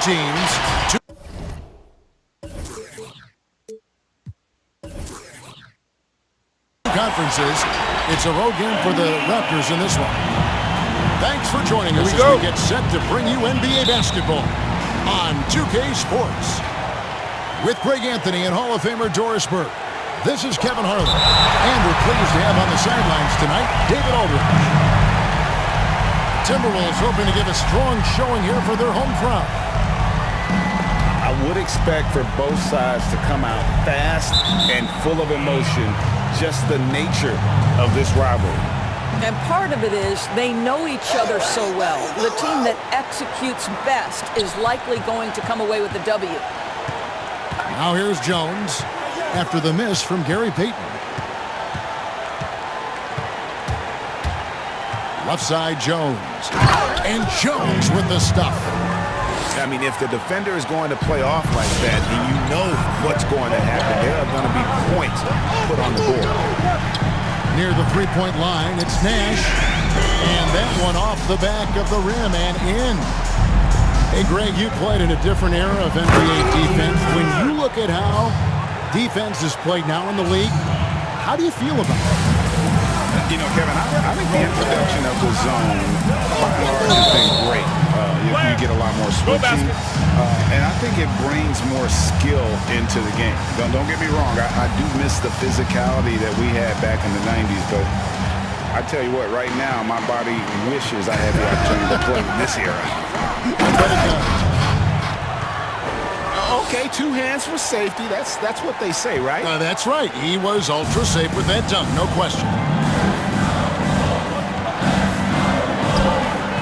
teams. Conferences. It's a road game for the Raptors in this one. Thanks for joining us as we get set to bring you NBA basketball on 2K Sports. With Greg Anthony and Hall of Famer Doris Burke, this is Kevin Harlan. And we're pleased to have on the sidelines tonight, David Aldridge. Timberwolves hoping to give a strong showing here for their home crowd. I would expect for both sides to come out fast and full of emotion, just the nature of this rivalry. And part of it is they know each other so well. The team that executes best is likely going to come away with the W. Now here's Jones after the miss from Gary Payton. Left side Jones. And Jones with the stuff. I mean, if the defender is going to play off like that, then you know what's going to happen. There are going to be points put on the board. Near the three-point line, it's Nash. And that one off the back of the rim and in. Hey, Greg, you played in a different era of NBA defense. When you look at how defense is played now in the league, how do you feel about it? You know, Kevin, I think the introduction of the zone, by and large, has been great. You get a lot more switching, and I think it brings more skill into the game. Don't get me wrong, I do miss the physicality that we had back in the 90s, but I tell you what, right now, my body wishes I had the opportunity to play in this era. Okay, 2 hands for safety. That's what they say, right? That's right. He was ultra safe with that dunk, no question.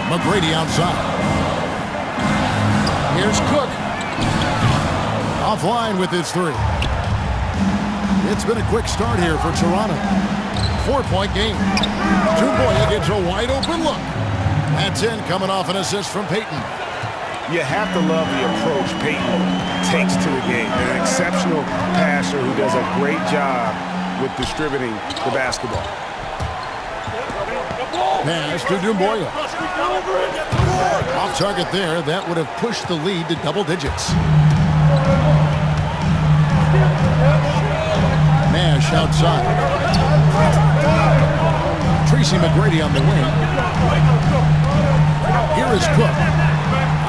McGrady outside. Here's Cook. Offline with his 3. It's been a quick start here for Toronto. 4-point game. Dumboya gets a wide open look. That's in, coming off an assist from Payton. You have to love the approach Payton takes to the game. An exceptional passer who does a great job with distributing the basketball. Pass to Dumboya. Off target there. That would have pushed the lead to double digits. Nash outside. Tracy McGrady on the wing. Here is Cook.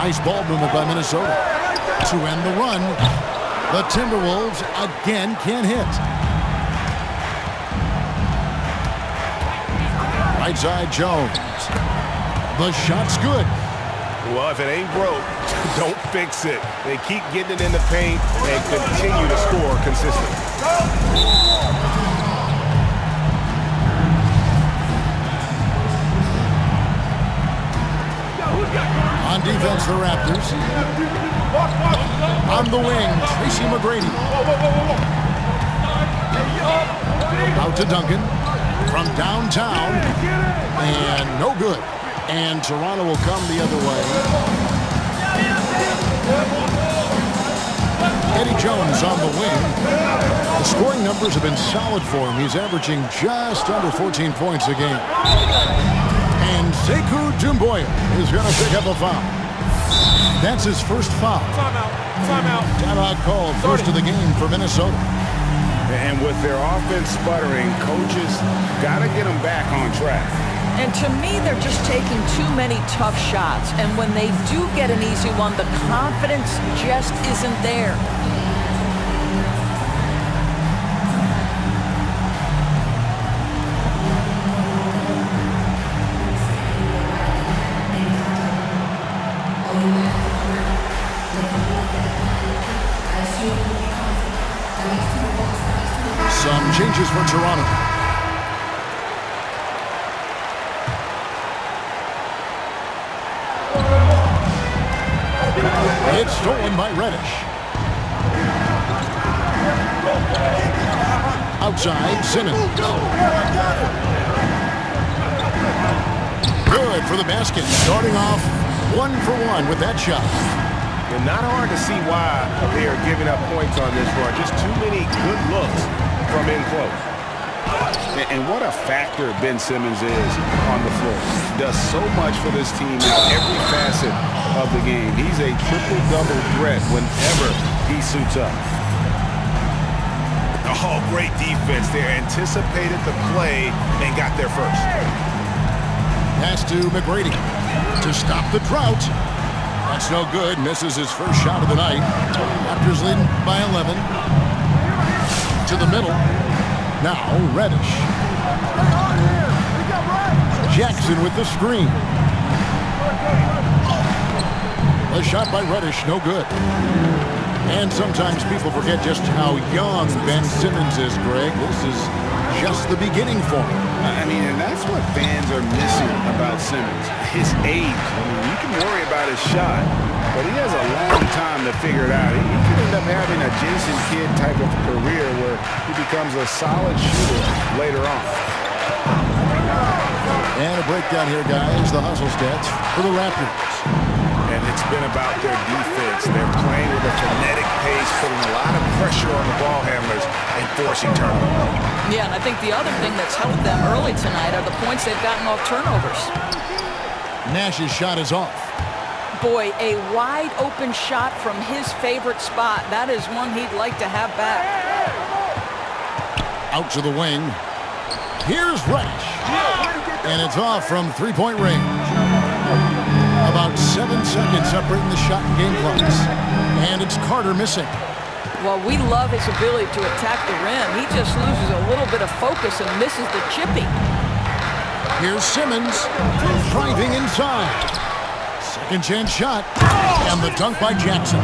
Nice ball movement by Minnesota. To end the run, the Timberwolves again can't hit. Right side Jones. The shot's good. Well, if it ain't broke, don't fix it. They keep getting it in the paint and continue to score consistently. On defense, the Raptors. On the wing, Tracy McGrady. Out to Duncan from downtown. And no good. And Toronto will come the other way. Eddie Jones on the wing. The scoring numbers have been solid for him. He's averaging just under 14 points a game. And Sekou Doumbouya is going to pick up a foul. That's his first foul. Timeout. Timeout called first of the game for Minnesota. And with their offense sputtering, coaches got to get them back on track. And to me, they're just taking too many tough shots. And when they do get an easy one, the confidence just isn't there. Some changes for Toronto. It's stolen by Reddish. Outside, Simmons. Good for the basket. Starting off 1 for 1 with that shot. And not hard to see why they are giving up points on this run. Just too many good looks from in close. And what a factor Ben Simmons is on the floor. Does so much for this team in every facet of the game. He's a triple-double threat whenever he suits up. Oh, great defense there. Anticipated the play and got there first. Pass to McGrady to stop the drought. That's no good. Misses his first shot of the night. Raptors leading by 11. To the middle. Now Reddish. Jackson with the screen. A shot by Reddish, no good. And sometimes people forget just how young Ben Simmons is, Greg. This is just the beginning for him. I mean, and that's what fans are missing about Simmons. His age. I mean, you can worry about his shot, but he has a long time to figure it out. He could end up having a Jason Kidd type of career where he becomes a solid shooter later on. And a breakdown here, guys. The hustle stats for the Raptors. And it's been about their defense. They're playing with a frenetic pace, putting a lot of pressure on the ball handlers and forcing turnovers. Yeah, and I think the other thing that's helped them early tonight are the points they've gotten off turnovers. Nash's shot is off. Boy, a wide open shot from his favorite spot. That is one he'd like to have back. Out to the wing. Here's Reddish. And it's off from three-point range. About 7 seconds separating the shot and game clocks. And it's Carter missing. Well, we love his ability to attack the rim. He just loses a little bit of focus and misses the chippy. Here's Simmons driving inside. Second chance shot. And the dunk by Jackson.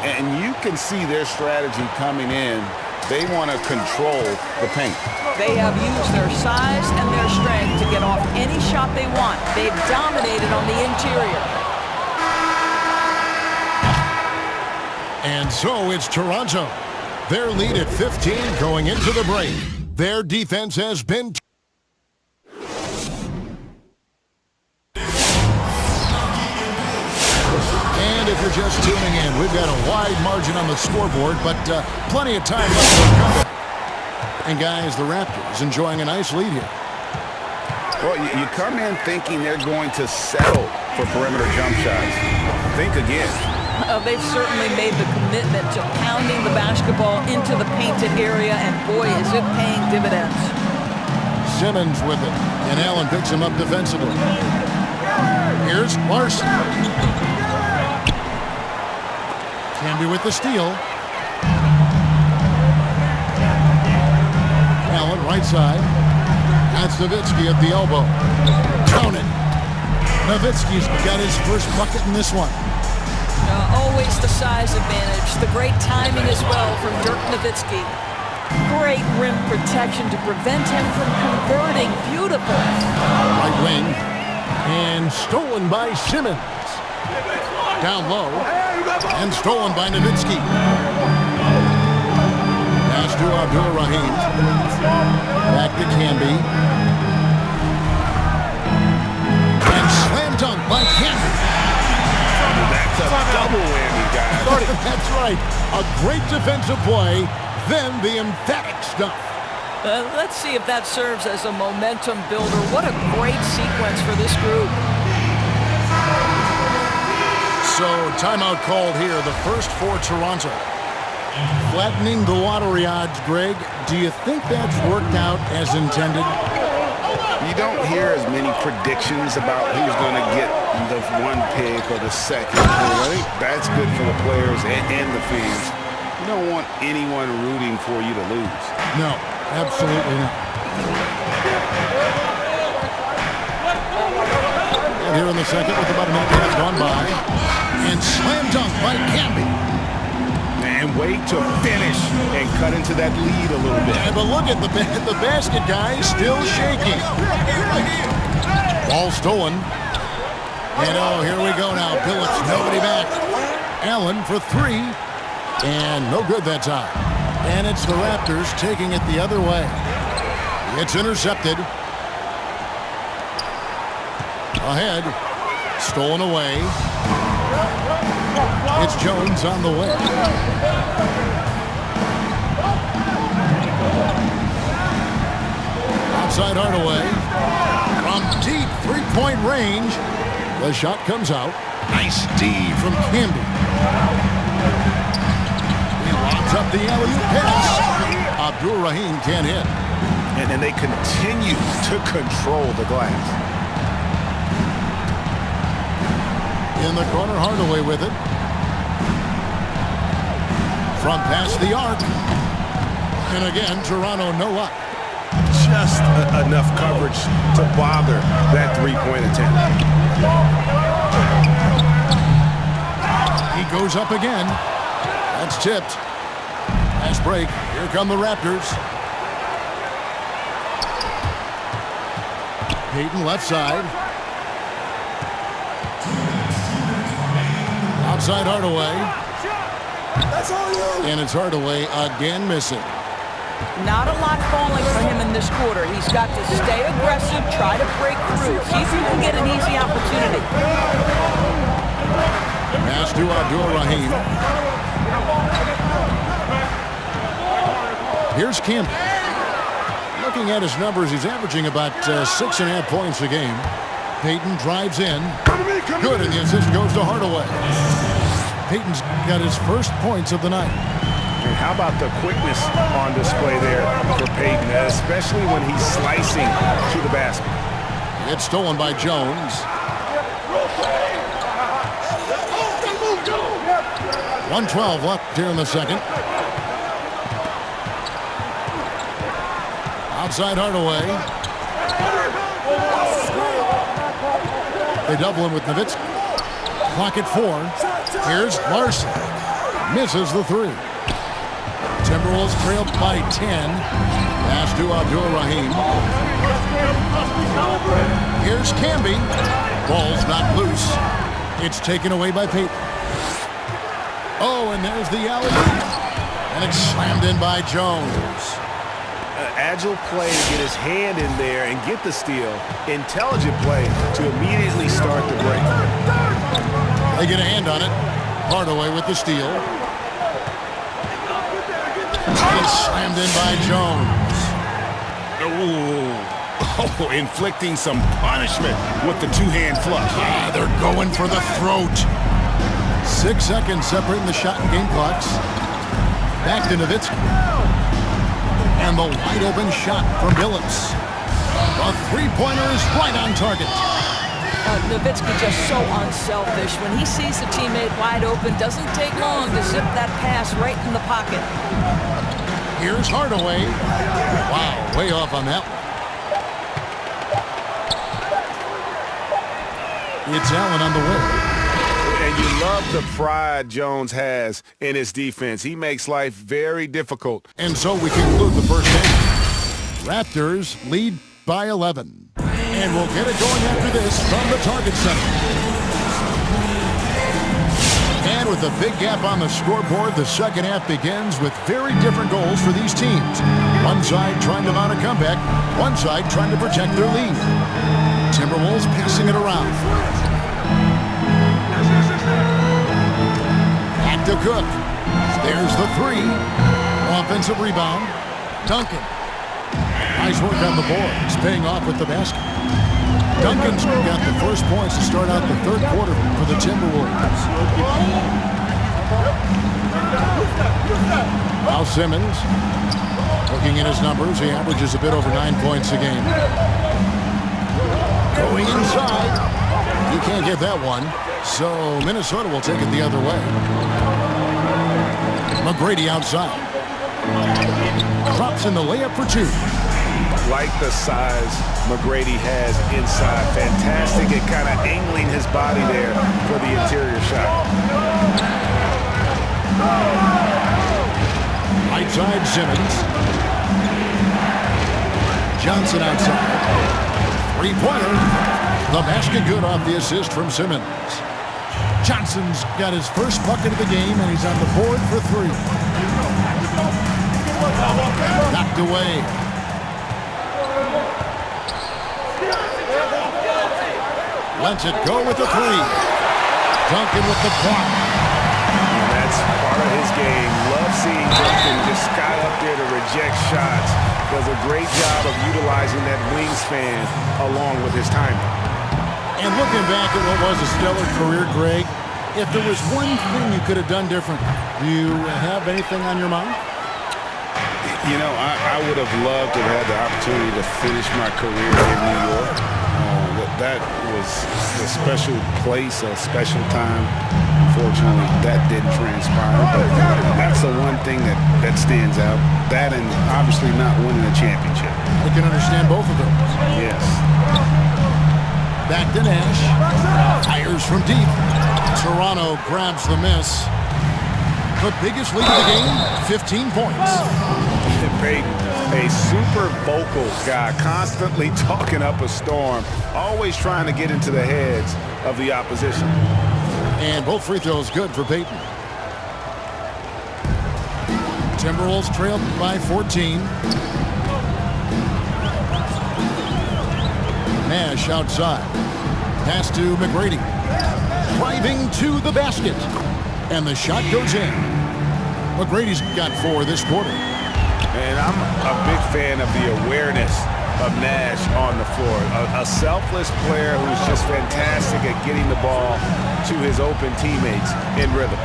And you can see their strategy coming in. They want to control the paint. They have used their size and their strength to get off any shot they want. They've dominated on the interior. And so it's Toronto. Their lead at 15 going into the break. Their defense has been... And if you're just tuning in, we've got a wide margin on the scoreboard, but plenty of time left for a comeback. And guys, the Raptors enjoying a nice lead here. Well, you come in thinking they're going to settle for perimeter jump shots. Think again. They've certainly made the commitment to pounding the basketball into the painted area, and boy, is it paying dividends. Simmons with it, and Allen picks him up defensively. Here's Larson. Canby with the steal. Allen right side. That's Nowitzki at the elbow. Count it. Nowitzki's got his first bucket in this one. Always the size advantage. The great timing as well from Dirk Nowitzki. Great rim protection to prevent him from converting. Beautiful. Right wing. And stolen by Simmons. Down low. And stolen by Nowitzki. Pass to Abdul-Rahim. Back to Canby. And slam dunk by Canby. That's a double whammy, guys. That's right. A great defensive play, then the emphatic stuff. Let's see if that serves as a momentum builder. What a great sequence for this group. So, timeout called here, the first for Toronto. Flattening the lottery odds, Greg. Do you think that's worked out as intended? You don't hear as many predictions about who's going to get the one pick or the second pick. I think that's good for the players and the fans. You don't want anyone rooting for you to lose. No, absolutely not. And here in the second with about a minute and a half gone by. And slam dunk by Canby. And wait to finish and cut into that lead a little bit. Yeah, but look at the basket, guys, still shaking. Ball stolen. And oh, here we go now. Billups, nobody back. Allen for three. And no good that time. And it's the Raptors taking it the other way. It's intercepted. Ahead. Stolen away. It's Jones on the way. three-point range. The shot comes out. Nice D from Camby. He lobs up the alley-oop pass. Abdul-Rahim can't hit. And then they continue to control the glass. In the corner, Hardaway with it. From past the arc. And again, Toronto no up. Just enough coverage to bother that three-point attempt. He goes up again. That's tipped. Fast break. Here come the Raptors. Payton left side. Outside Hardaway. And it's Hardaway again missing. Not a lot falling for him in this quarter. He's got to stay aggressive, try to break through, see if he can get an easy opportunity. Pass to Abdul-Rahim. Here's Camby. Looking at his numbers, he's averaging about 6.5 points a game. Payton drives in. Good, and the assist goes to Hardaway. Payton's got his first points of the night. And how about the quickness on display there for Payton, especially when he's slicing to the basket. It's stolen by Jones. 1:12 left here in the second. Outside Hardaway. They double him with Nowitzki. Clock at 4. Here's Larson. Misses the three. Timberwolves trailed by 10. Pass to Abdul-Rahim. Here's Camby. Ball's not loose. It's taken away by Payton. Oh, and there's the alley-oop. And it's slammed in by Jones. Agile play to get his hand in there and get the steal. Intelligent play to immediately start the break. They get a hand on it. Hardaway with the steal. It's slammed in by Jones. Oh, inflicting some punishment with the two-hand flush. They're going for the throat. 6 seconds separating the shot and game clocks. Back to Nowitzki. And the wide-open shot from Billups. The three-pointer is right on target. Nowitzki just so unselfish. When he sees a teammate wide open, doesn't take long to zip that pass right in the pocket. Here's Hardaway. Wow, way off on that one. It's Allen on the way. And you love the pride Jones has in his defense. He makes life very difficult. And so we conclude the first half. Raptors lead by 11. And we'll get it going after this from the Target Center. And with a big gap on the scoreboard, the second half begins with very different goals for these teams. One side trying to mount a comeback, one side trying to protect their lead. Timberwolves passing it around. Back to Cook. There's the three. Offensive rebound. Duncan. Nice work on the boards, paying off with the basket. Duncan's got the first points to start out the third quarter for the Timberwolves. Now Simmons, looking at his numbers, he averages a bit over 9 points a game. Going inside. He can't get that one, so Minnesota will take it the other way. McGrady outside. Drops in the layup for two. Like the size McGrady has inside. Fantastic at kind of angling his body there for the interior shot. Right side Simmons. Johnson outside. Three-pointer. The basket good off the assist from Simmons. Johnson's got his first bucket of the game, and he's on the board for three. Knocked away. Lets it go with the three. Duncan with the block. And that's part of his game. Love seeing Duncan just sky up there to reject shots. Does a great job of utilizing that wingspan along with his timing. And looking back at what was a stellar career, Greg, if there was one thing you could have done differently, do you have anything on your mind? You know, I would have loved to have had the opportunity to finish my career in New York. That was a special place, a special time. Unfortunately, that didn't transpire, but that's the one thing that stands out. That and obviously not winning a championship. I can understand both of those. Yes. Back to Nash. Fires from deep. Toronto grabs the miss. The biggest lead of the game, 15 points. Peyton, a super vocal guy, constantly talking up a storm, always trying to get into the heads of the opposition. And both free throws good for Peyton. Timberwolves trailed by 14. Nash outside. Pass to McGrady. Driving to the basket. And the shot goes in. McGrady's got 4 this quarter. And I'm a big fan of the awareness of Nash on the floor. A selfless player who's just fantastic at getting the ball to his open teammates in rhythm.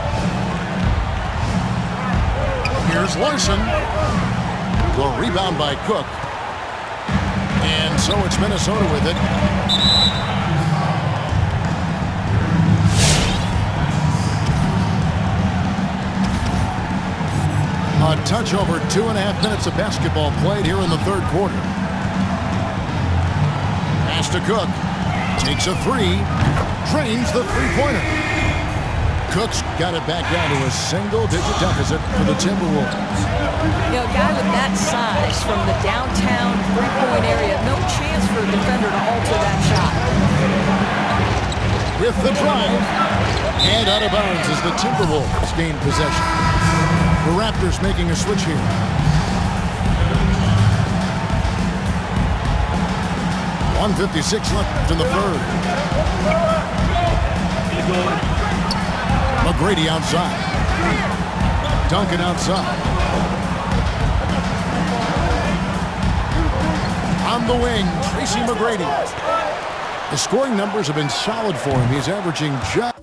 Here's Larson. The rebound by Cook. And so it's Minnesota with it. A touch over 2.5 minutes of basketball played here in the third quarter. Pass to Cook. Takes a 3. Drains the three-pointer. Cook's got it back down to a single-digit deficit for the Timberwolves. You know, a guy with that size from the downtown three-point area, no chance for a defender to alter that shot. With the drive. And out of bounds as the Timberwolves gain possession. The Raptors making a switch here. .156 left in the third. McGrady outside. Duncan outside. On the wing, Tracy McGrady. The scoring numbers have been solid for him. He's averaging just...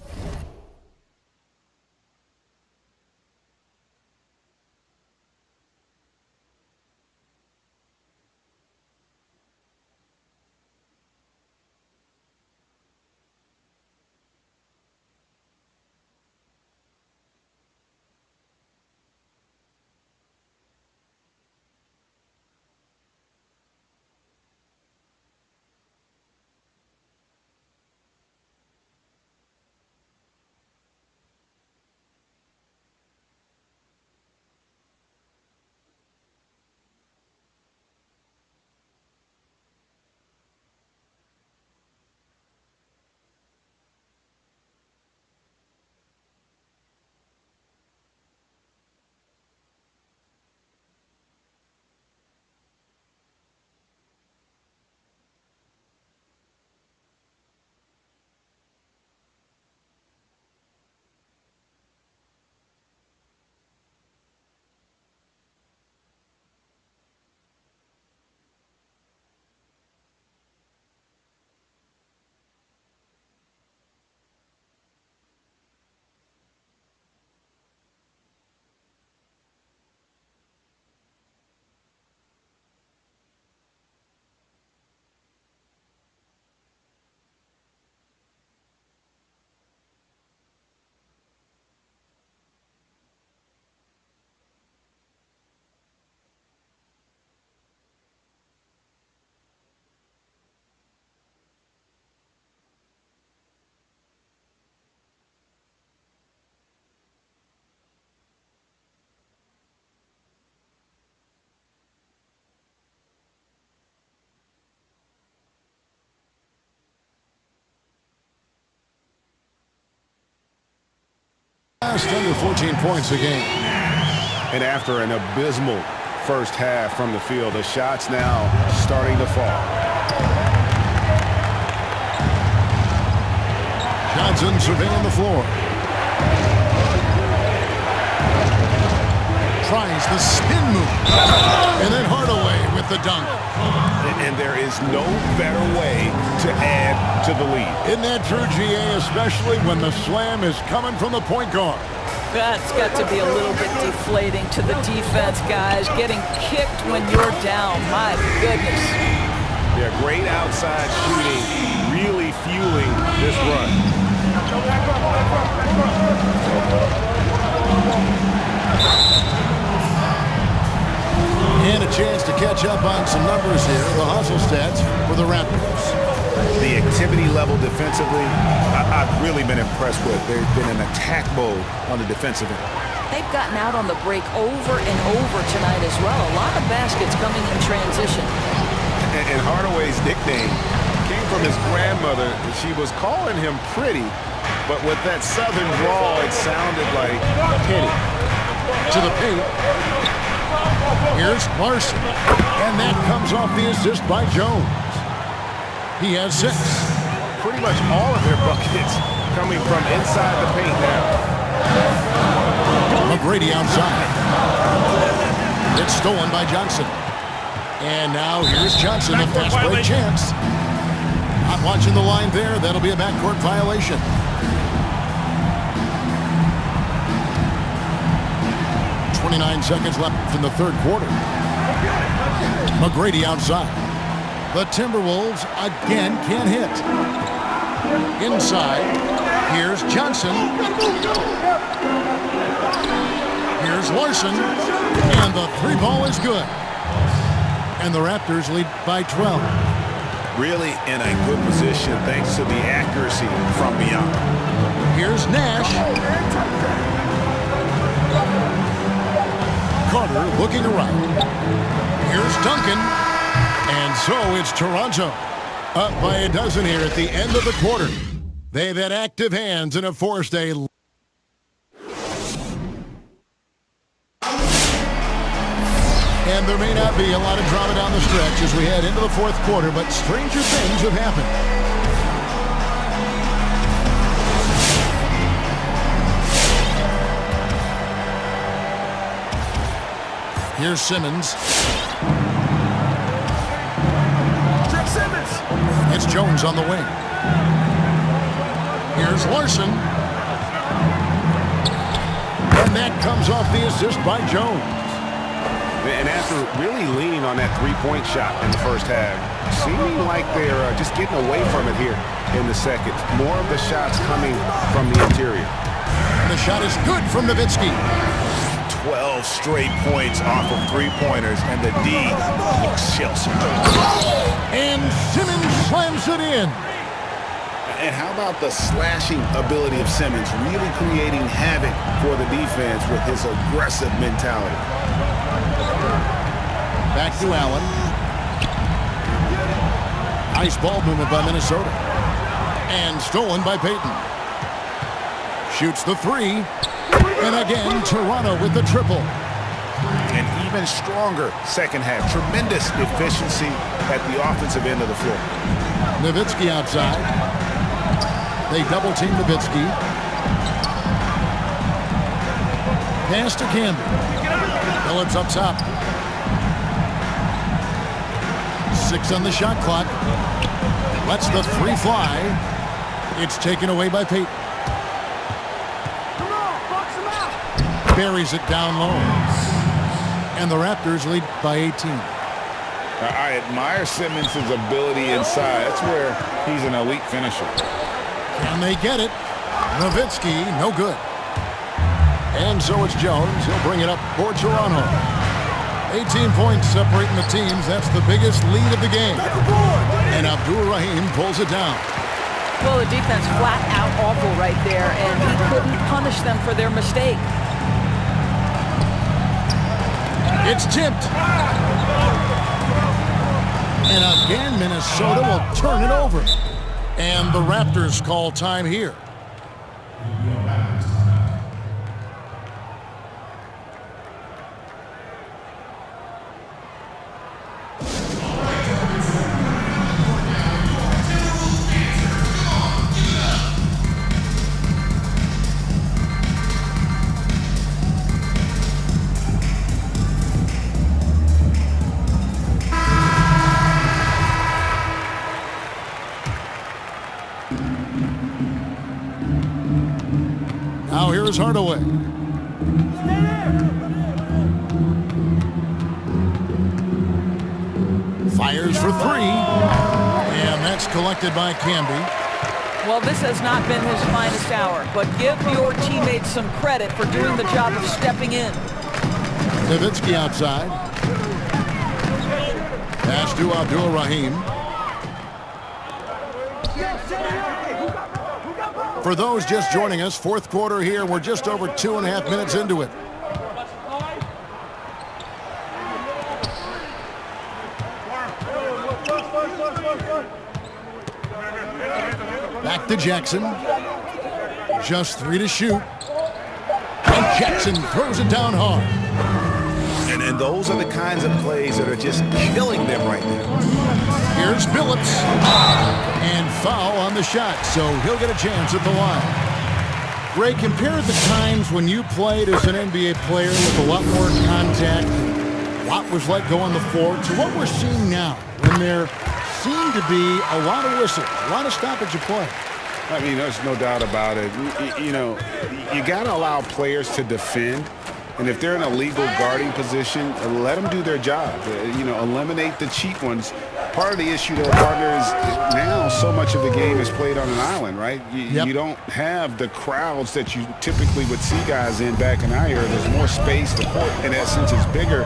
Just under 14 points a game. And after an abysmal first half from the field, the shots now starting to fall. Johnson surveying the floor. tries the spin move. And then Hardaway with the dunk. And there is no better way to add to the lead. Isn't that true, GA, especially when the slam is coming from the point guard? That's got to be a little bit deflating to the defense, guys. Getting kicked when you're down. My goodness. Yeah, great outside shooting, really fueling this run. And a chance to catch up on some numbers here. The hustle stats for the Raptors. The activity level defensively, I've really been impressed with. There's been an attack mode on the defensive end. They've gotten out on the break over and over tonight as well. A lot of baskets coming in transition. And Hardaway's nickname came from his grandmother. She was calling him pretty, but with that southern drawl, it sounded like Penny. To the paint. Here's Larson. And that comes off the assist by Jones. He has 6. Pretty much all of their buckets coming from inside the paint now. McGrady outside. It's stolen by Johnson. And now here's Johnson, a fast break chance. Not watching the line there. That'll be a backcourt violation. Seconds left in the third quarter. McGrady outside. The Timberwolves again can't hit. Inside. Here's Johnson. Here's Larson. And the 3 ball is good. And the Raptors lead by 12. Really in a good position thanks to the accuracy from beyond. Here's Nash. Carter looking around. Here's Duncan. And so it's Toronto. Up by a dozen here at the end of the quarter. They've had active hands and have forced a... And there may not be a lot of drama down the stretch as we head into the fourth quarter, but stranger things have happened. Here's Simmons. It's Jones on the wing. Here's Larson. And that comes off the assist by Jones. And after really leaning on that three-point shot in the first half, seeming like they're just getting away from it here in the second. More of the shots coming from the interior. And the shot is good from Nowitzki. 12 straight points off of three-pointers, and the D looks Chelsea. And Simmons slams it in. And how about the slashing ability of Simmons, really creating havoc for the defense with his aggressive mentality. Back to Allen. Nice ball movement by Minnesota. And stolen by Payton. Shoots the 3. And again, Toronto with the triple. An even stronger second half. Tremendous efficiency at the offensive end of the floor. Nowitzki outside. They double-team Nowitzki. Pass to Campbell. Phillips up top. 6 on the shot clock. Lets the 3 fly. It's taken away by Payton. Buries it down low. And the Raptors lead by 18. I admire Simmons' ability inside. That's where he's an elite finisher. Can they get it? Nowitzki, no good. And so it's Jones. He'll bring it up for Toronto. 18 points separating the teams. That's the biggest lead of the game. And Abdul-Rahim pulls it down. Well, the defense flat out awful right there, and he couldn't punish them for their mistake. It's tipped. And again, Minnesota will turn it over. And the Raptors call time here. Here's Hardaway. Fires for three. And that's collected by Camby. Well, this has not been his finest hour, but give your teammates some credit for doing the job of stepping in. Nowitzki outside. Pass to Abdul-Rahim. For those just joining us, fourth quarter here. We're just over 2.5 minutes into it. Back to Jackson. Just 3 to shoot. And Jackson throws it down hard. And those are the kinds of plays that are just killing them right now. Here's Billups. And foul on the shot, so he'll get a chance at the line. Ray, compare the times when you played as an NBA player with a lot more contact, what was like go on the floor, to what we're seeing now when there seem to be a lot of whistles, a lot of stoppage of play. I mean, there's no doubt about it. You know, you got to allow players to defend. And if they're in a legal guarding position, let them do their job. You know, eliminate the cheap ones. Part of the issue there, partner, is now so much of the game is played on an island, right? You don't have the crowds that you typically would see guys in back in our era. There's more space. The court, in essence, is bigger.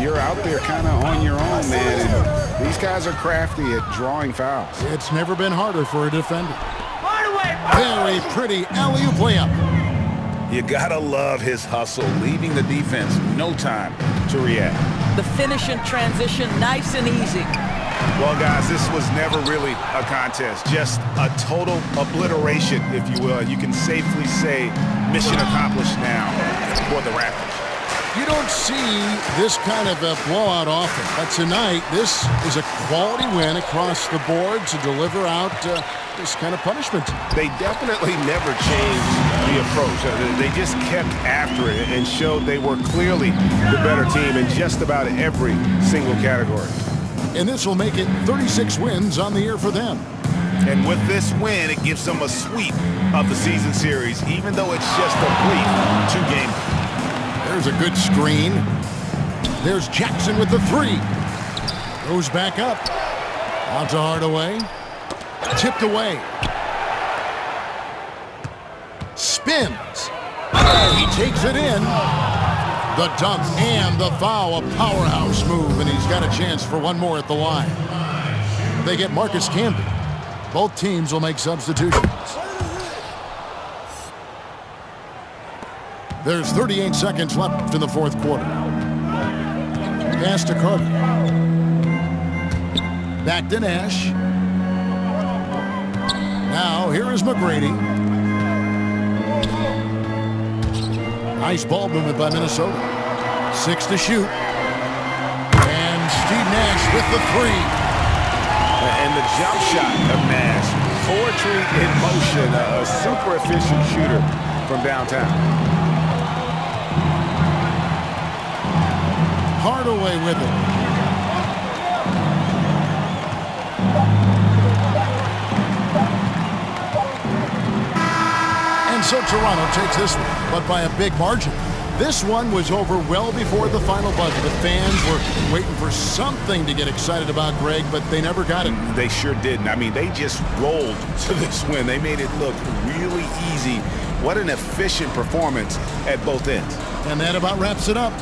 You're out there kind of on your own, man. And these guys are crafty at drawing fouls. It's never been harder for a defender. Very pretty alley-oop layup. You gotta love his hustle, leaving the defense no time to react. The finish and transition, nice and easy. Well, guys, this was never really a contest, just a total obliteration, if you will. You can safely say mission accomplished now for the Raptors. You don't see this kind of a blowout often, but tonight this is a quality win across the board to deliver out this kind of punishment. They definitely never changed the approach. They just kept after it and showed they were clearly the better team in just about every single category. And this will make it 36 wins on the year for them. And with this win, it gives them a sweep of the season series, even though it's just a brief two-game. There's a good screen. There's Jackson with the three. Goes back up. On to Hardaway. Tipped away. Spins. He takes it in. The dunk and the foul. A powerhouse move, and he's got a chance for one more at the line. They get Marcus Camby. Both teams will make substitutions. There's 38 seconds left in the fourth quarter. Pass to Carter. Back to Nash. Now here is McGrady. Nice ball movement by Minnesota. 6 to shoot. And Steve Nash with the three. And the jump shot of Nash. Poetry in motion. A super efficient shooter from downtown. Hardaway with it. And so Toronto takes this one, but by a big margin. This one was over well before the final buzzer. The fans were waiting for something to get excited about, Greg, but they never got it. They sure didn't. I mean, they just rolled to this win. They made it look really easy. What an efficient performance at both ends. And that about wraps it up.